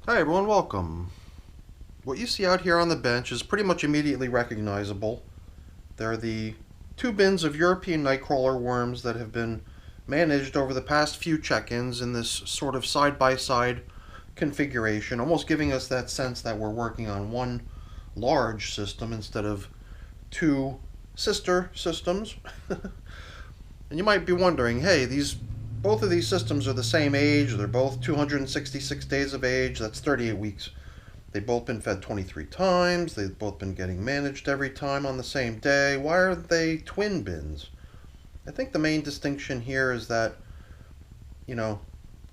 Hi everyone, welcome. What you see out here on the bench is pretty much immediately recognizable. They're the two bins of European nightcrawler worms that have been managed over the past few check-ins in this sort of side-by-side configuration, almost giving us that sense that we're working on one large system instead of two sister systems. And you might be wondering, hey, both of these systems are the same age, they're both 266 days of age, that's 38 weeks. They've both been fed 23 times, they've both been getting managed every time on the same day. Why are they twin bins? I think the main distinction here is that, you know,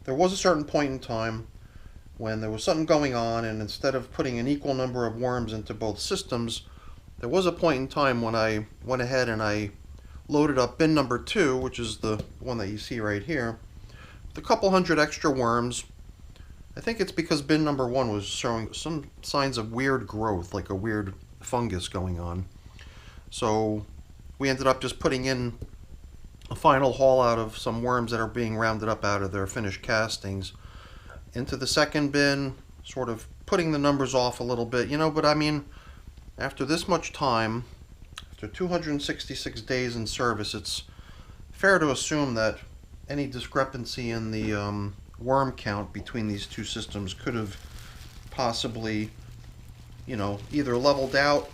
there was a certain point in time when there was something going on, and instead of putting an equal number of worms into both systems, there was a point in time when I went ahead and I loaded up bin number 2, which is the one that you see right here, with a couple hundred extra worms. I think it's because bin number 1 was showing some signs of weird growth, like a weird fungus going on. So we ended up just putting in a final haul out of some worms that are being rounded up out of their finished castings into the second bin, sort of putting the numbers off a little bit, but I mean, after this much time, after 266 days in service, it's fair to assume that any discrepancy in the worm count between these two systems could have possibly, either leveled out,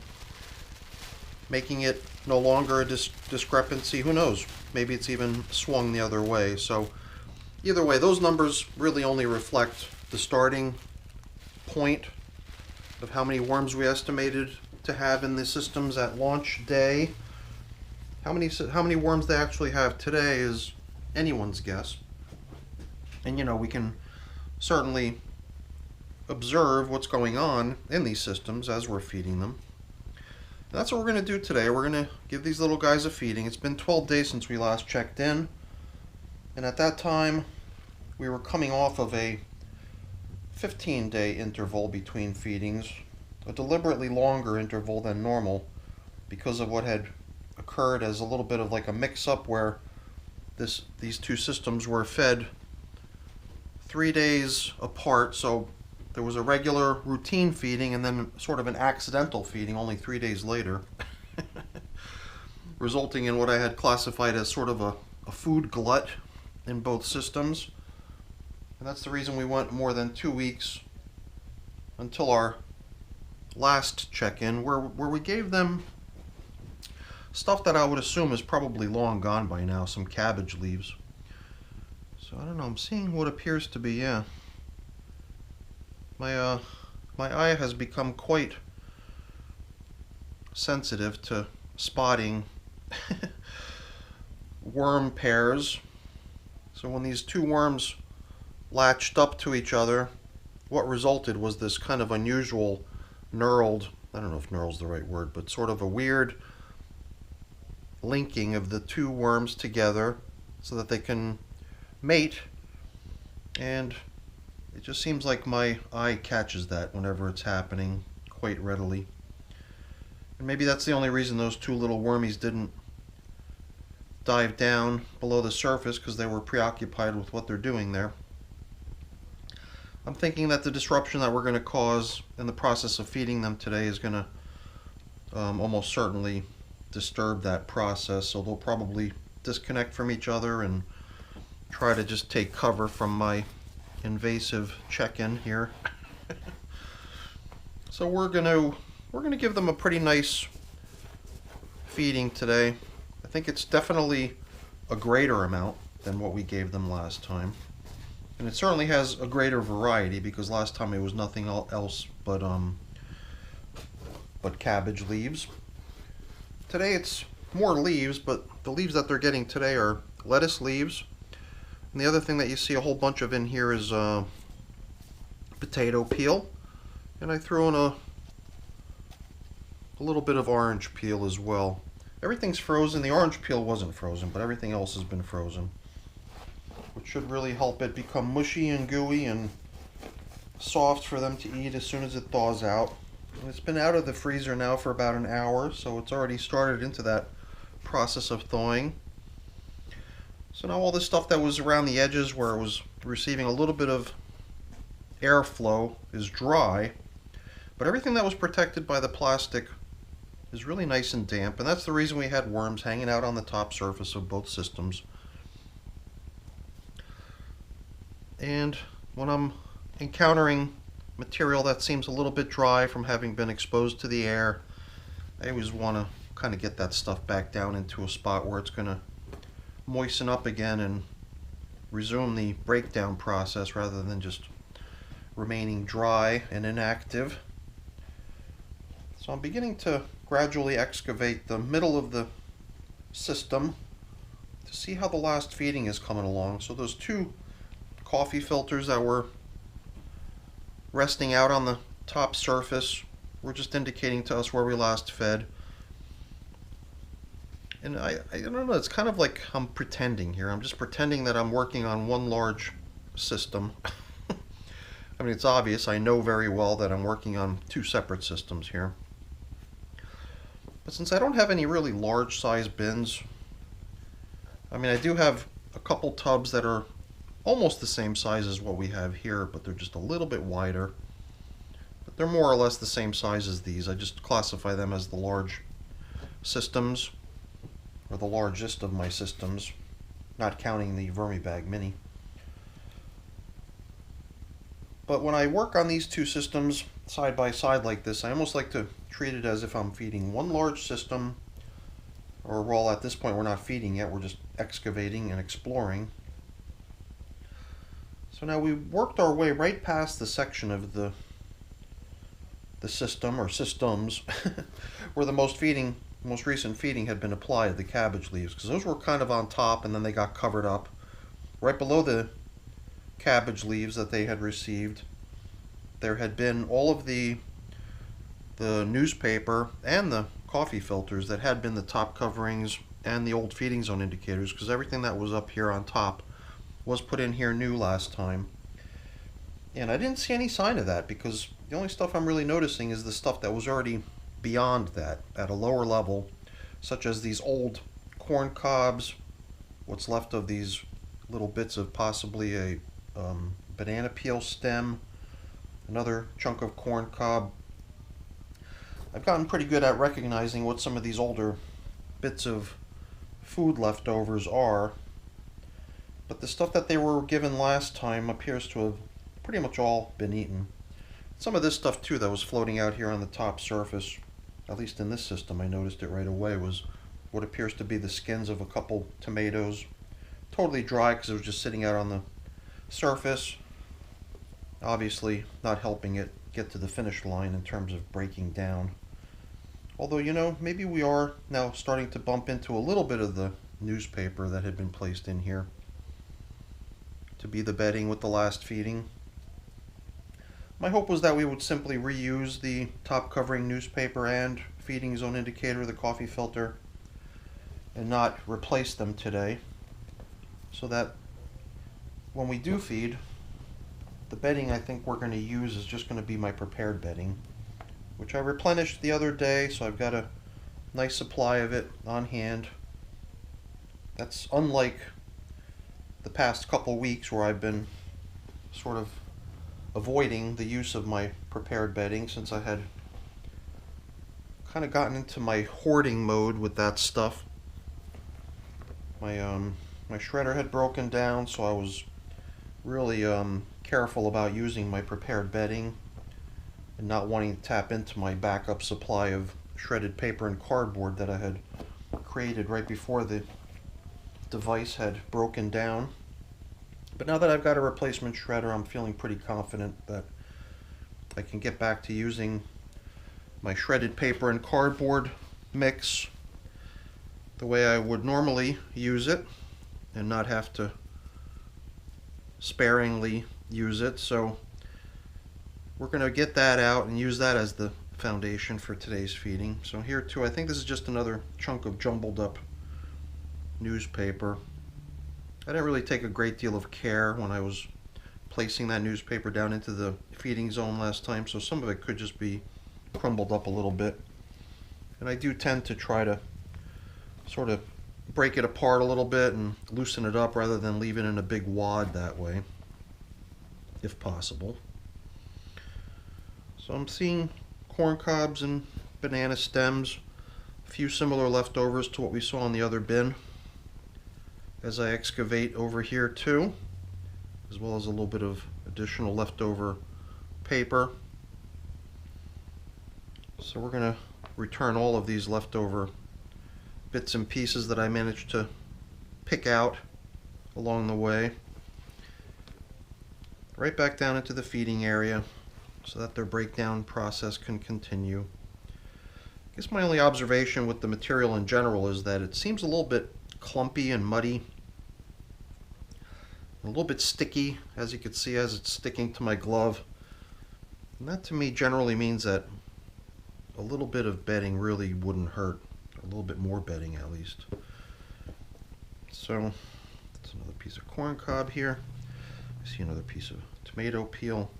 making it no longer a discrepancy. Who knows? Maybe it's even swung the other way. So either way, those numbers really only reflect the starting point of how many worms we estimated to have in the systems at launch day. How many worms they actually have today is anyone's guess. And we can certainly observe what's going on in these systems as we're feeding them. And that's what we're going to do today. We're going to give these little guys a feeding. It's been 12 days since we last checked in, and at that time we were coming off of a 15-day interval between feedings, a deliberately longer interval than normal because of what had occurred as a little bit of like a mix-up where these two systems were fed 3 days apart. So there was a regular routine feeding and then sort of an accidental feeding only 3 days later, resulting in what I had classified as sort of a food glut in both systems. And that's the reason we went more than 2 weeks until our last check-in, where we gave them stuff that I would assume is probably long gone by now, some cabbage leaves. So I don't know, I'm seeing what appears to be, my eye has become quite sensitive to spotting worm pairs. So when these two worms latched up to each other, what resulted was this kind of unusual knurled, I don't know if knurl's the right word, but sort of a weird linking of the two worms together so that they can mate. And it just seems like my eye catches that whenever it's happening quite readily. And maybe that's the only reason those two little wormies didn't dive down below the surface, because they were preoccupied with what they're doing there. I'm thinking that the disruption that we're going to cause in the process of feeding them today is going to almost certainly disturb that process, so they'll probably disconnect from each other and try to just take cover from my invasive check-in here. So we're gonna give them a pretty nice feeding today. I think it's definitely a greater amount than what we gave them last time. And it certainly has a greater variety, because last time it was nothing else but cabbage leaves. Today it's more leaves, but the leaves that they're getting today are lettuce leaves. And the other thing that you see a whole bunch of in here is potato peel. And I threw in a little bit of orange peel as well. Everything's frozen. The orange peel wasn't frozen, but everything else has been frozen, which should really help it become mushy and gooey and soft for them to eat as soon as it thaws out. And it's been out of the freezer now for about an hour, so it's already started into that process of thawing. So now all this stuff that was around the edges where it was receiving a little bit of airflow is dry, but everything that was protected by the plastic is really nice and damp, and that's the reason we had worms hanging out on the top surface of both systems. And when I'm encountering material that seems a little bit dry from having been exposed to the air, I always want to kind of get that stuff back down into a spot where it's going to moisten up again and resume the breakdown process rather than just remaining dry and inactive. So I'm beginning to gradually excavate the middle of the system to see how the last feeding is coming along. So those two coffee filters that were resting out on the top surface were just indicating to us where we last fed. And I don't know, it's kind of like I'm pretending here. I'm just pretending that I'm working on one large system. I mean, it's obvious. I know very well that I'm working on two separate systems here. But since I don't have any really large size bins, I mean, I do have a couple tubs that are almost the same size as what we have here, but they're just a little bit wider. But they're more or less the same size as these. I just classify them as the large systems, or the largest of my systems, not counting the Vermibag Mini. But when I work on these two systems side by side like this, I almost like to treat it as if I'm feeding one large system, or well, at this point we're not feeding yet, we're just excavating and exploring. So now we worked our way right past the section of the system, or systems, where the most recent feeding had been applied, the cabbage leaves, because those were kind of on top and then they got covered up. Right below the cabbage leaves that they had received, there had been all of the newspaper and the coffee filters that had been the top coverings and the old feeding zone indicators, because everything that was up here on top was put in here new last time. And I didn't see any sign of that, because the only stuff I'm really noticing is the stuff that was already beyond that, at a lower level, such as these old corn cobs, what's left of these little bits of possibly a banana peel stem, another chunk of corn cob. I've gotten pretty good at recognizing what some of these older bits of food leftovers are, but the stuff that they were given last time appears to have pretty much all been eaten. Some of this stuff too that was floating out here on the top surface, at least in this system I noticed it right away, was what appears to be the skins of a couple tomatoes. Totally dry because it was just sitting out on the surface, obviously not helping it get to the finish line in terms of breaking down. Although, you know, maybe we are now starting to bump into a little bit of the newspaper that had been placed in here to be the bedding with the last feeding. My hope was that we would simply reuse the top covering newspaper and feeding zone indicator, the coffee filter, and not replace them today, so that when we do feed, the bedding I think we're going to use is just going to be my prepared bedding, which I replenished the other day, so I've got a nice supply of it on hand. That's unlike the past couple weeks where I've been sort of avoiding the use of my prepared bedding, since I had kind of gotten into my hoarding mode with that stuff. My shredder had broken down, so I was really careful about using my prepared bedding and not wanting to tap into my backup supply of shredded paper and cardboard that I had created right before the device had broken down. But now that I've got a replacement shredder, I'm feeling pretty confident that I can get back to using my shredded paper and cardboard mix the way I would normally use it and not have to sparingly use it. So we're going to get that out and use that as the foundation for today's feeding. So here too, I think this is just another chunk of jumbled up newspaper. I didn't really take a great deal of care when I was placing that newspaper down into the feeding zone last time, so some of it could just be crumbled up a little bit. And I do tend to try to sort of break it apart a little bit and loosen it up rather than leave it in a big wad that way, if possible. So I'm seeing corn cobs and banana stems, a few similar leftovers to what we saw in the other bin as I excavate over here too, as well as a little bit of additional leftover paper. So we're going to return all of these leftover bits and pieces that I managed to pick out along the way right back down into the feeding area so that their breakdown process can continue. I guess my only observation with the material in general is that it seems a little bit clumpy and muddy, a little bit sticky, as you can see, as it's sticking to my glove. And that to me generally means that a little bit of bedding really wouldn't hurt, a little bit more bedding at least. So that's another piece of corn cob here. I see another piece of tomato peel.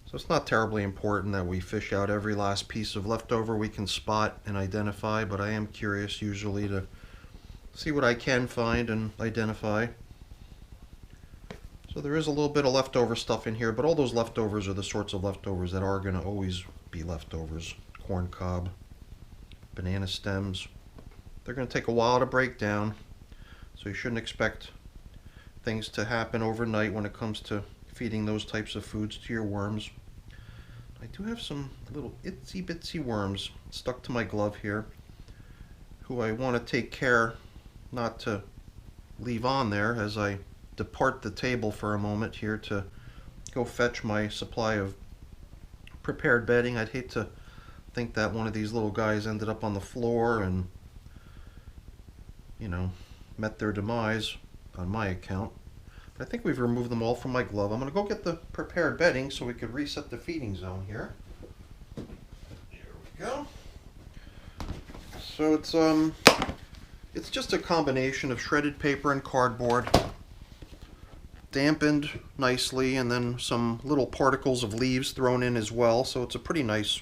So it's not terribly important that we fish out every last piece of leftover we can spot and identify, but I am curious usually to see what I can find and identify. So there is a little bit of leftover stuff in here, but all those leftovers are the sorts of leftovers that are going to always be leftovers. Corn cob, banana stems. They're going to take a while to break down, so you shouldn't expect things to happen overnight when it comes to feeding those types of foods to your worms. I do have some little itsy bitsy worms stuck to my glove here who I want to take care not to leave on there as I depart the table for a moment here to go fetch my supply of prepared bedding. I'd hate to think that one of these little guys ended up on the floor and, you know, met their demise on my account. But I think we've removed them all from my glove. I'm going to go get the prepared bedding so we could reset the feeding zone here. Here we go. So it's just a combination of shredded paper and cardboard, dampened nicely, and then some little particles of leaves thrown in as well. So it's a pretty nice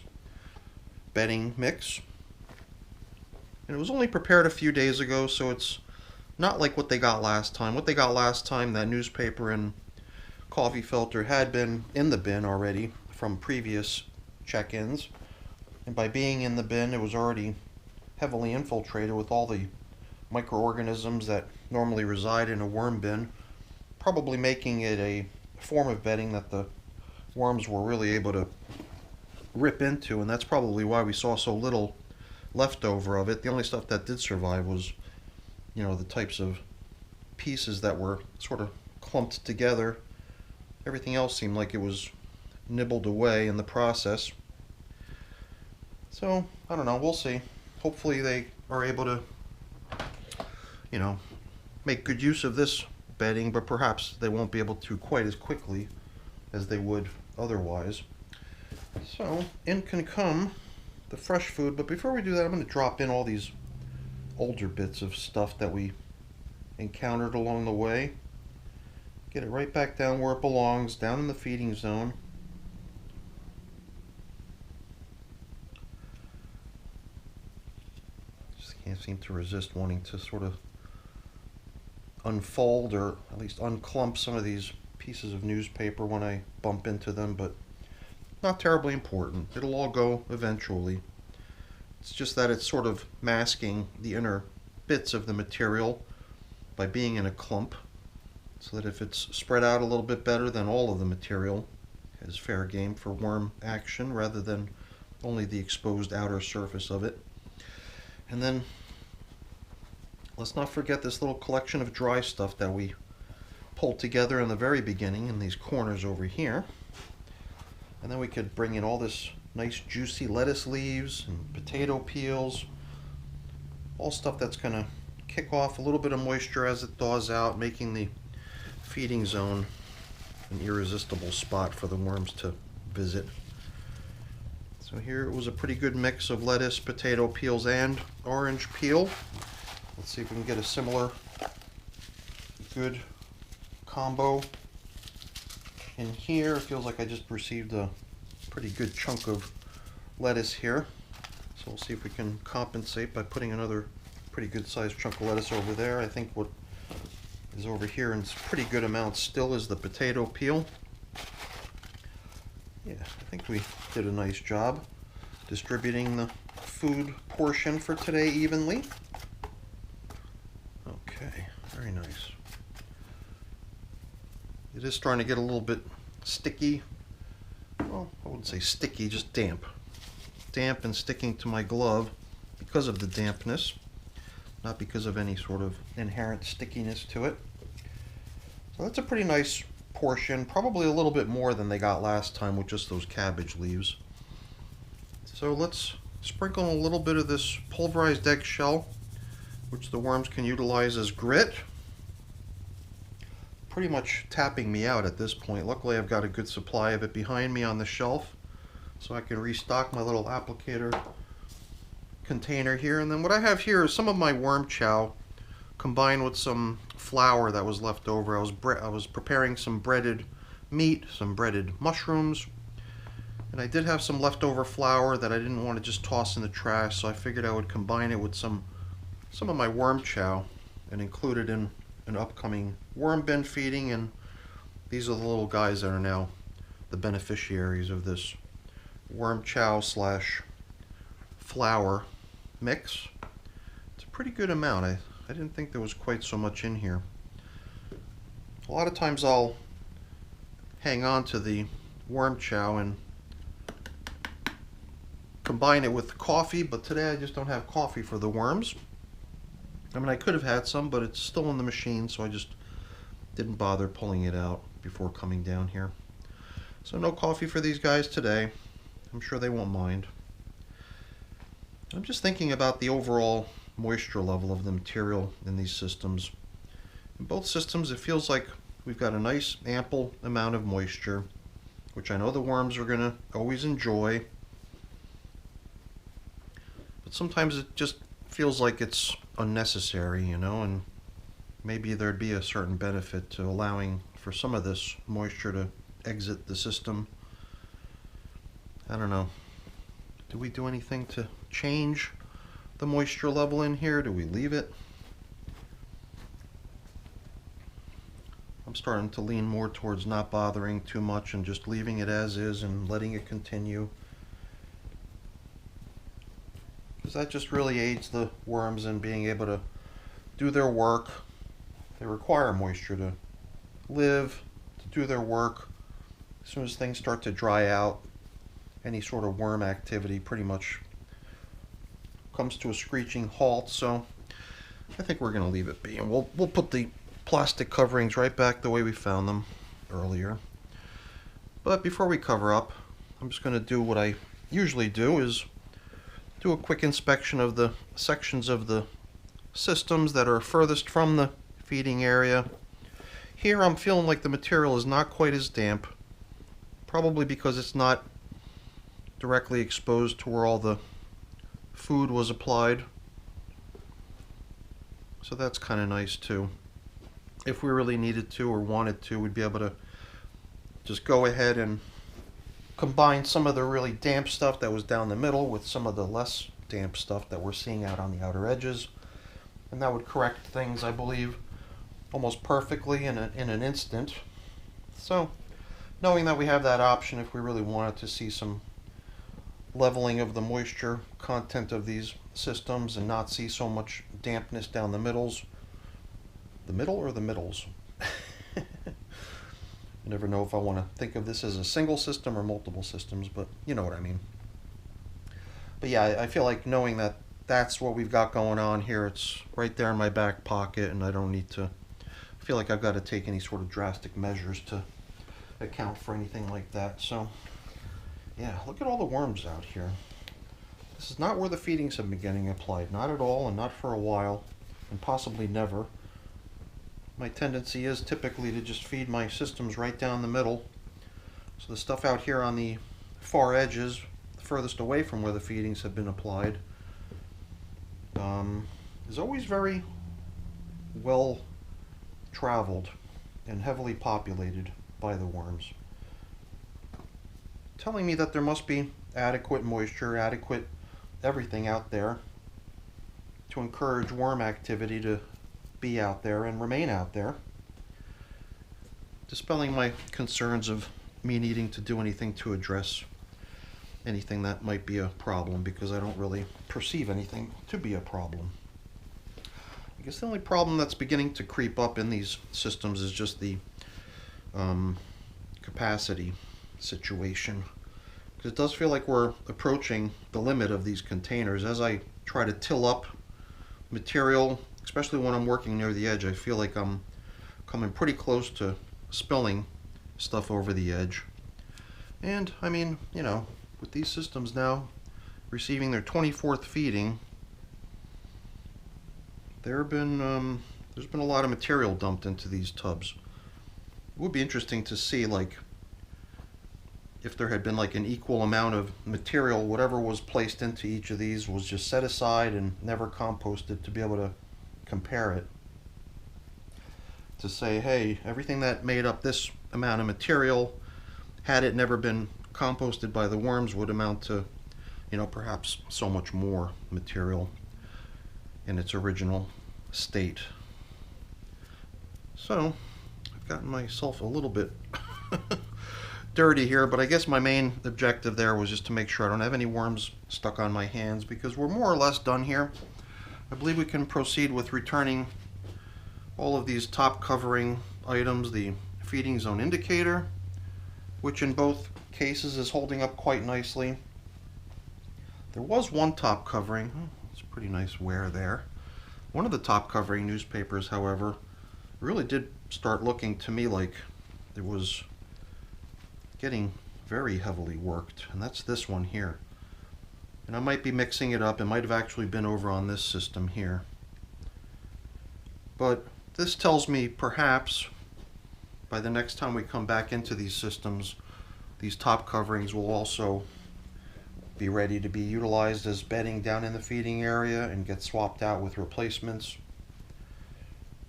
bedding mix. And it was only prepared a few days ago, so it's not like what they got last time. What they got last time, that newspaper and coffee filter, had been in the bin already from previous check-ins. And by being in the bin, it was already heavily infiltrated with all the microorganisms that normally reside in a worm bin, probably making it a form of bedding that the worms were really able to rip into, and that's probably why we saw so little leftover of it. The only stuff that did survive was, you know, the types of pieces that were sort of clumped together. Everything else seemed like it was nibbled away in the process. So, I don't know, we'll see. Hopefully they are able to, you know, make good use of this bedding, but perhaps they won't be able to quite as quickly as they would otherwise. So, in can come the fresh food, but before we do that, I'm going to drop in all these older bits of stuff that we encountered along the way. Get it right back down where it belongs, down in the feeding zone. Just can't seem to resist wanting to sort of unfold or at least unclump some of these pieces of newspaper when I bump into them, but not terribly important. It'll all go eventually. It's just that it's sort of masking the inner bits of the material by being in a clump, so that if it's spread out a little bit better, then all of the material is fair game for worm action rather than only the exposed outer surface of it. And then let's not forget this little collection of dry stuff that we pulled together in the very beginning in these corners over here. And then we could bring in all this nice juicy lettuce leaves and potato peels, all stuff that's going to kick off a little bit of moisture as it thaws out, making the feeding zone an irresistible spot for the worms to visit. So here it was a pretty good mix of lettuce, potato peels, and orange peel. Let's see if we can get a similar good combo in here. It feels like I just received a pretty good chunk of lettuce here. So we'll see if we can compensate by putting another pretty good sized chunk of lettuce over there. I think what is over here in pretty good amounts still is the potato peel. Yeah, I think we did a nice job distributing the food portion for today evenly. Okay, very nice. It is starting to get a little bit sticky. Well, I wouldn't say sticky, just damp. Damp and sticking to my glove because of the dampness, not because of any sort of inherent stickiness to it. So that's a pretty nice portion, probably a little bit more than they got last time with just those cabbage leaves. So let's sprinkle a little bit of this pulverized eggshell, which the worms can utilize as grit. Pretty much tapping me out at this point. Luckily I've got a good supply of it behind me on the shelf, so I can restock my little applicator container here. And then what I have here is some of my worm chow combined with some flour that was left over. I was preparing some breaded meat, some breaded mushrooms, and I did have some leftover flour that I didn't want to just toss in the trash, so I figured I would combine it with some of my worm chow and include it in an upcoming worm bin feeding. And these are the little guys that are now the beneficiaries of this worm chow slash flour mix. It's a pretty good amount. I didn't think there was quite so much in here. A lot of times I'll hang on to the worm chow and combine it with coffee, but today I just don't have coffee for the worms. I mean, I could have had some, but it's still in the machine, so I just didn't bother pulling it out before coming down here. So no coffee for these guys today. I'm sure they won't mind. I'm just thinking about the overall moisture level of the material in these systems. In both systems, it feels like we've got a nice ample amount of moisture, which I know the worms are going to always enjoy. But sometimes it just feels like it's unnecessary, you know, and maybe there'd be a certain benefit to allowing for some of this moisture to exit the system. I don't know. Do we do anything to change the moisture level in here? Do we leave it? I'm starting to lean more towards not bothering too much and just leaving it as is and letting it continue, because that just really aids the worms in being able to do their work. They require moisture to live, to do their work. As soon as things start to dry out, any sort of worm activity pretty much comes to a screeching halt. So I think we're going to leave it be, and we'll put the plastic coverings right back the way we found them earlier. But before we cover up, I'm just going to do what I usually do, is do a quick inspection of the sections of the systems that are furthest from the feeding area. Here I'm feeling like the material is not quite as damp, probably because it's not directly exposed to where all the food was applied. So that's kind of nice too. If we really needed to or wanted to, we'd be able to just go ahead and combine some of the really damp stuff that was down the middle with some of the less damp stuff that we're seeing out on the outer edges, and that would correct things, I believe, almost perfectly in an instant. So knowing that we have that option if we really wanted to see some leveling of the moisture content of these systems and not see so much dampness down the middles. The middle or the middles? I never know if I want to think of this as a single system or multiple systems, but you know what I mean. But yeah, I feel like knowing that that's what we've got going on here, it's right there in my back pocket, and I don't need to feel like I've got to take any sort of drastic measures to account for anything like that. So yeah, look at all the worms out here. This is not where the feedings have been getting applied, not at all, and not for a while, and possibly never. My tendency is typically to just feed my systems right down the middle. So the stuff out here on the far edges, furthest away from where the feedings have been applied, is always very well traveled and heavily populated by the worms, telling me that there must be adequate moisture, adequate everything out there to encourage worm activity to be out there and remain out there, dispelling my concerns of me needing to do anything to address anything that might be a problem, because I don't really perceive anything to be a problem. I guess the only problem that's beginning to creep up in these systems is just the capacity situation. Because it does feel like we're approaching the limit of these containers. As I try to till up material, especially when I'm working near the edge, I feel like I'm coming pretty close to spilling stuff over the edge. And I mean, you know, with these systems now receiving their 24th feeding, there's been a lot of material dumped into these tubs. It would be interesting to see, like, if there had been like an equal amount of material, whatever was placed into each of these was just set aside and never composted, to be able to compare it. To say, hey, everything that made up this amount of material, had it never been composted by the worms, would amount to, you know, perhaps so much more material in its original state. So I've gotten myself a little bit dirty here, but I guess my main objective there was just to make sure I don't have any worms stuck on my hands, because we're more or less done here. I believe we can proceed with returning all of these top covering items, the feeding zone indicator, which in both cases is holding up quite nicely. There was one top covering, it's pretty nice wear there. One of the top covering newspapers, however, really did start looking to me like it was getting very heavily worked, and that's this one here. And I might be mixing it up. It might have actually been over on this system here. But this tells me perhaps by the next time we come back into these systems, these top coverings will also be ready to be utilized as bedding down in the feeding area and get swapped out with replacements.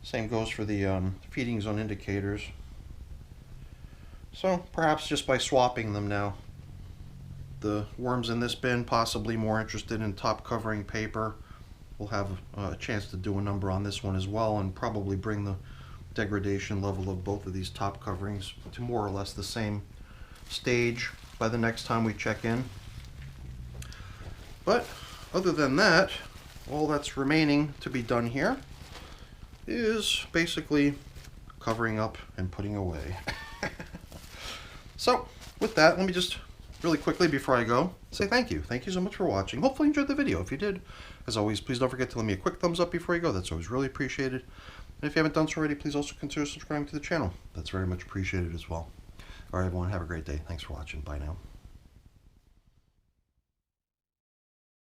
Same goes for the feeding zone indicators. So perhaps just by swapping them now, the worms in this bin, possibly more interested in top covering paper, will have a chance to do a number on this one as well, and probably bring the degradation level of both of these top coverings to more or less the same stage by the next time we check in. But other than that, all that's remaining to be done here is basically covering up and putting away. So with that, let me just really quickly before I go say thank you. Thank you so much for watching. Hopefully you enjoyed the video. If you did, as always, please don't forget to leave me a quick thumbs up before you go. That's always really appreciated. And if you haven't done so already, please also consider subscribing to the channel. That's very much appreciated as well. All right, everyone, have a great day. Thanks for watching. Bye now.